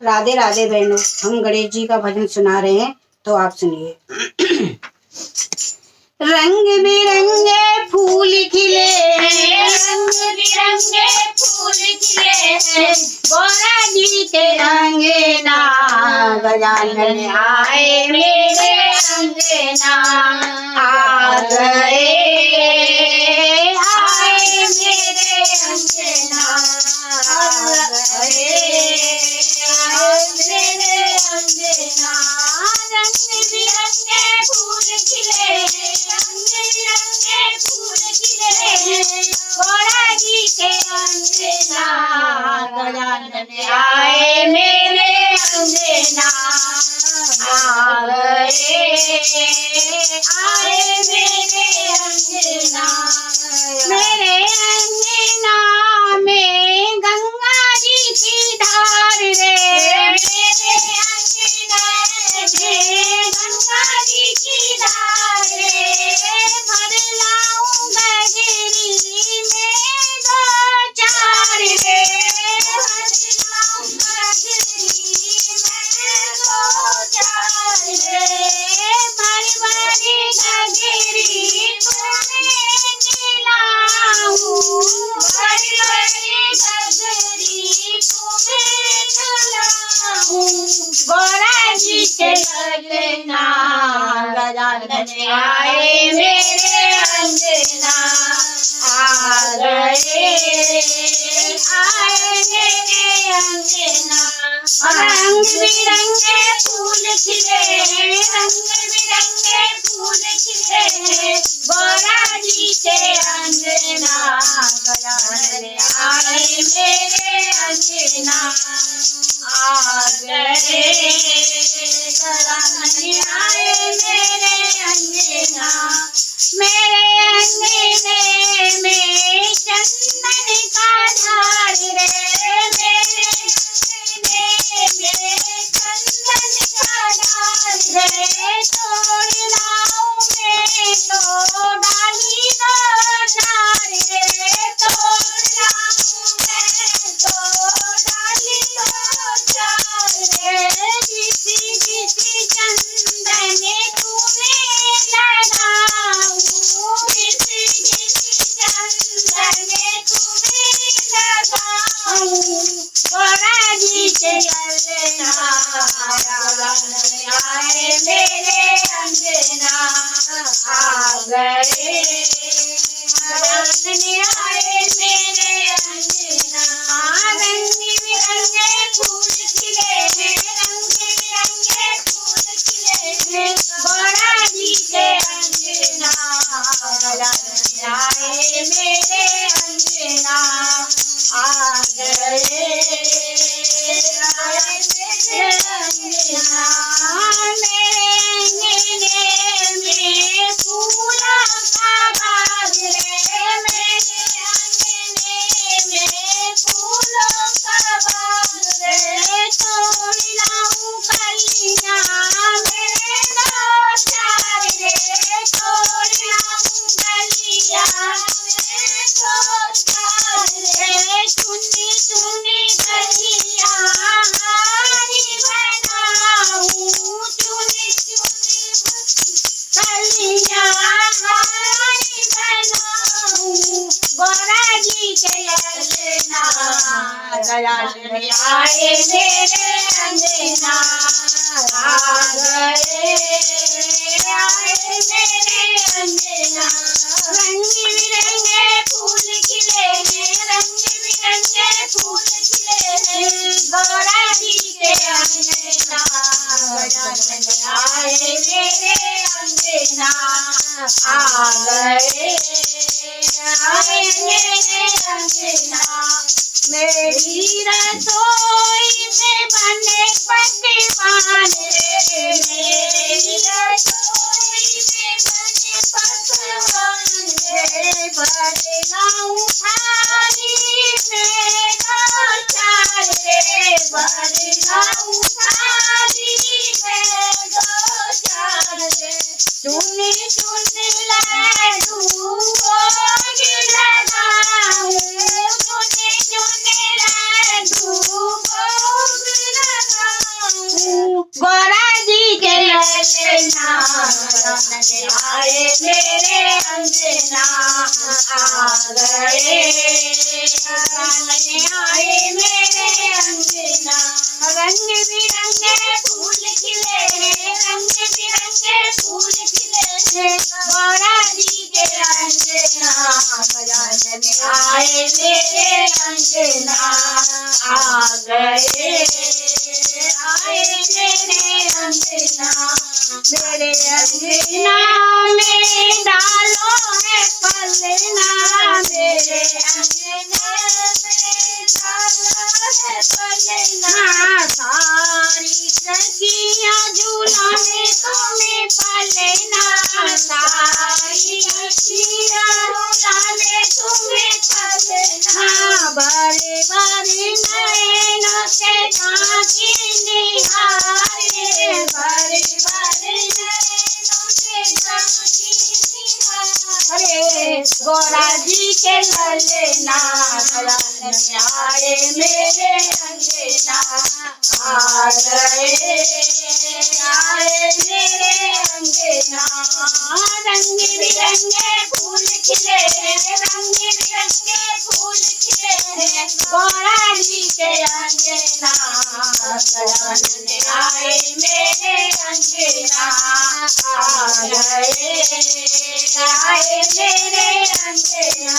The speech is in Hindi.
राधे राधे बहनों, हम गणेश जी का भजन सुना रहे हैं तो आप सुनिए। रंग बिरंगे फूल खिले, रंग बिरंगे फूल खिले, गौरा जी के अंगना, गजानन आए मेरे अंगना आ गए, आए मेरे अंगना, आ गए मेरे अंगना। रंग बिरंगे फूल खिले, रंग बिरंगे फूल खिले, गौरा जी के अंगना, गजानन आए मेरे अंगना, आ गए, आए मेरे अंगना। मेरे अंगना में गंगा जी की धार रे, मेरे अंगना में गंगा जी की धार रे, भर लाऊं गगरी में दो चार रे, भर लाऊं गगरी में दो चार रे, बड़ी बड़ी गगरी तुम्हें दिलाऊं, बड़ी बड़ी गगरी तुम्हें खिलाऊं। गौरा जी के लगना, गजानन आए मेरे अंगना, आ गए, आए मेरे अंगना। रंग बिरंगे फूल खिले, रंग बिरंगे फूल खिले, गौरा जी के अंगना, गजानन आए मेरे अंगना, आ गए, गजानन आए मेरे अंगना। मेरे अंगने में चंदन का धार रे, मेरे अंगने में चंदन का डाल रे, तोड़ लाऊं मैं तो डाली दो चार रे, तोड़ लाऊं मैं तो डाली दो चार रे, किसी किसी चंदन तुम्हें लगाऊं, किसी किसी चंदन तुम्हें लगाऊं। गौरा जी के अंगना, गजानन आए मेरे अंगना, आ गए, गजानन आए मेरे अंगना। रंग बिरंगे फूल खिले, रंग बिरंगे फूल खिले, गौरा जी के अंगना, गजानन आए मेरे अंगना, आ गए, आए मेरे अंगना। मेरे अंगने में फूलों का बाग रे, मेरे अंगने में फूलों का बाग रे, तोड़ लाऊं कलियां मेरे दो चार रे, तोड़ लाऊं गलियां मेरे दो चार रे, चुनी चुनी गलियां हारी बनाऊं, चुनी चुनी गलियां हारी बनाऊं। गौरा जी के अंगना, गजानन आए मेरे अंगना, आ गए, आए मेरे अंगना। रंग बिरंगे फूल खिले, रंग बिरंगे फूल खिले, गौरा जी के अंगना, गजानन आए मेरे अंगना, आ गए, आए मेरे अंगना। मेरी रसोई में बने पकवान गौरा जी के ललना गजानन आए मेरे अंगना आ गए गजानन आए मेरे अंगना रंग बिरंगे फूल खिले रंग बिरंगे फूल खिले गौरा जी के अंगना गजानन आए मेरे अंगना आ गए आए मेरे अंगना मेरे अंगना में डालो है पलना मेरे अंगना में डालो है पलना सारी सखियां झूला में तुम्हें पलना सारी सखियां झूला में तुम्हें पलना बारे बारे नैनों से झांकी निहारे बारे बारे नैनों से झांकी निहारे गौरा जी के ललना गजानन आए मेरे अंगना आ गए आए मेरे अंगना रंग बिरंगे फूल खिले रंग बिरंगे फूल खिले गौरा जी के अंगना गजानन आए मेरे अंगना आ गए आए मेरे अंगना।